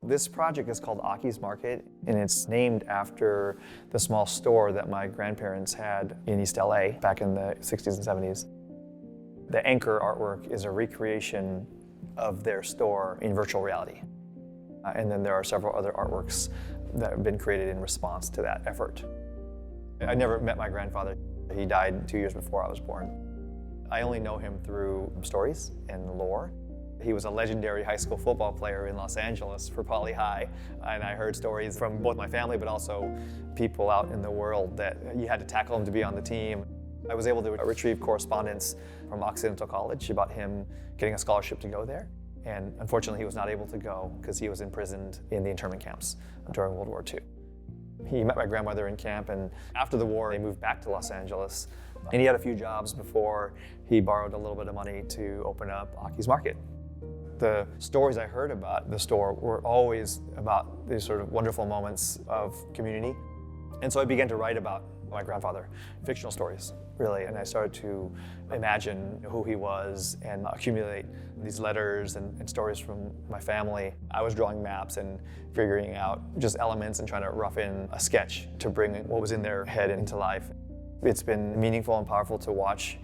This project is called Aki's Market, and it's named after the small store that my grandparents had in East LA back in the 60s and 70s. The anchor artwork is a recreation of their store in virtual reality. And then there are several other artworks that have been created in response to that effort. I never met my grandfather. He died 2 years before I was born. I only know him through stories and lore. He was a legendary high school football player in Los Angeles for Poly High, and I heard stories from both my family but also people out in the world that you had to tackle him to be on the team. I was able to retrieve correspondence from Occidental College about him getting a scholarship to go there, and unfortunately he was not able to go because he was imprisoned in the internment camps during World War II. He met my grandmother in camp, and after the war they moved back to Los Angeles, and he had a few jobs before he borrowed a little bit of money to open up Aki's Market. The stories I heard about the store were always about these sort of wonderful moments of community. And so I began to write about my grandfather, fictional stories, really. And I started to imagine who he was and accumulate these letters and stories from my family. I was drawing maps and figuring out just elements and trying to rough in a sketch to bring what was in their head into life. It's been meaningful and powerful to watch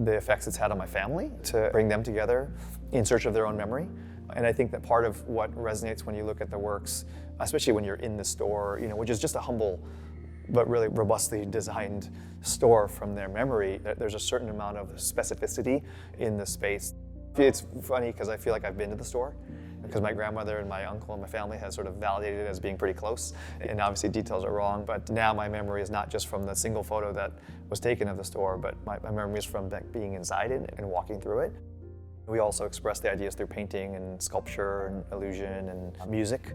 the effects it's had on my family, to bring them together in search of their own memory. And I think that part of what resonates when you look at the works, especially when you're in the store, which is just a humble but really robustly designed store from their memory, that there's a certain amount of specificity in the space. It's funny because I feel like I've been to the store, because my grandmother and my uncle and my family has sort of validated it as being pretty close, and obviously details are wrong, but now my memory is not just from the single photo that was taken of the store, but my memory is from being inside it and walking through it. We also express the ideas through painting and sculpture and illusion and music.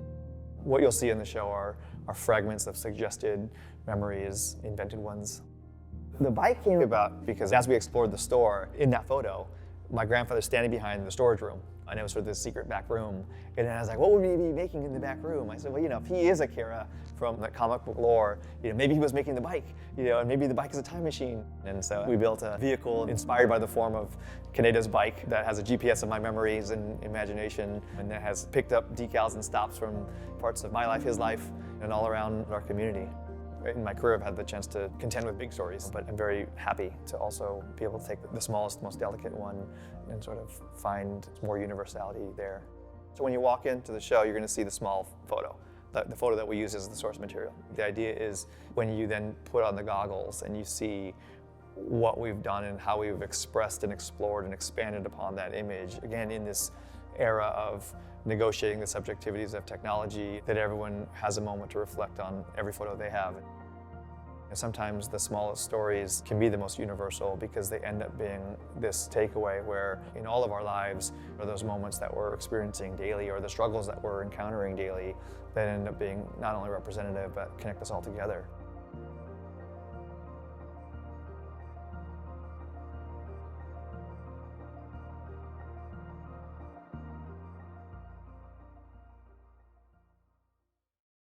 What you'll see in the show are fragments of suggested memories, invented ones. The bike came about because as we explored the store, in that photo, my grandfather's standing behind the storage room, and it was sort of this secret back room. And then I was like, what would we be making in the back room? I said, well, if he is Akira from the comic book lore, maybe he was making the bike, and maybe the bike is a time machine. And so we built a vehicle inspired by the form of Kaneda's bike that has a GPS of my memories and imagination, and that has picked up decals and stops from parts of my life, his life, and all around our community. In my career, I've had the chance to contend with big stories, but I'm very happy to also be able to take the smallest, most delicate one and sort of find more universality there. So when you walk into the show, you're going to see the small photo, the photo that we use as the source material. The idea is when you then put on the goggles and you see what we've done and how we've expressed and explored and expanded upon that image, again, in this era of negotiating the subjectivities of technology, that everyone has a moment to reflect on every photo they have. And sometimes the smallest stories can be the most universal because they end up being this takeaway where in all of our lives are those moments that we're experiencing daily or the struggles that we're encountering daily that end up being not only representative but connect us all together.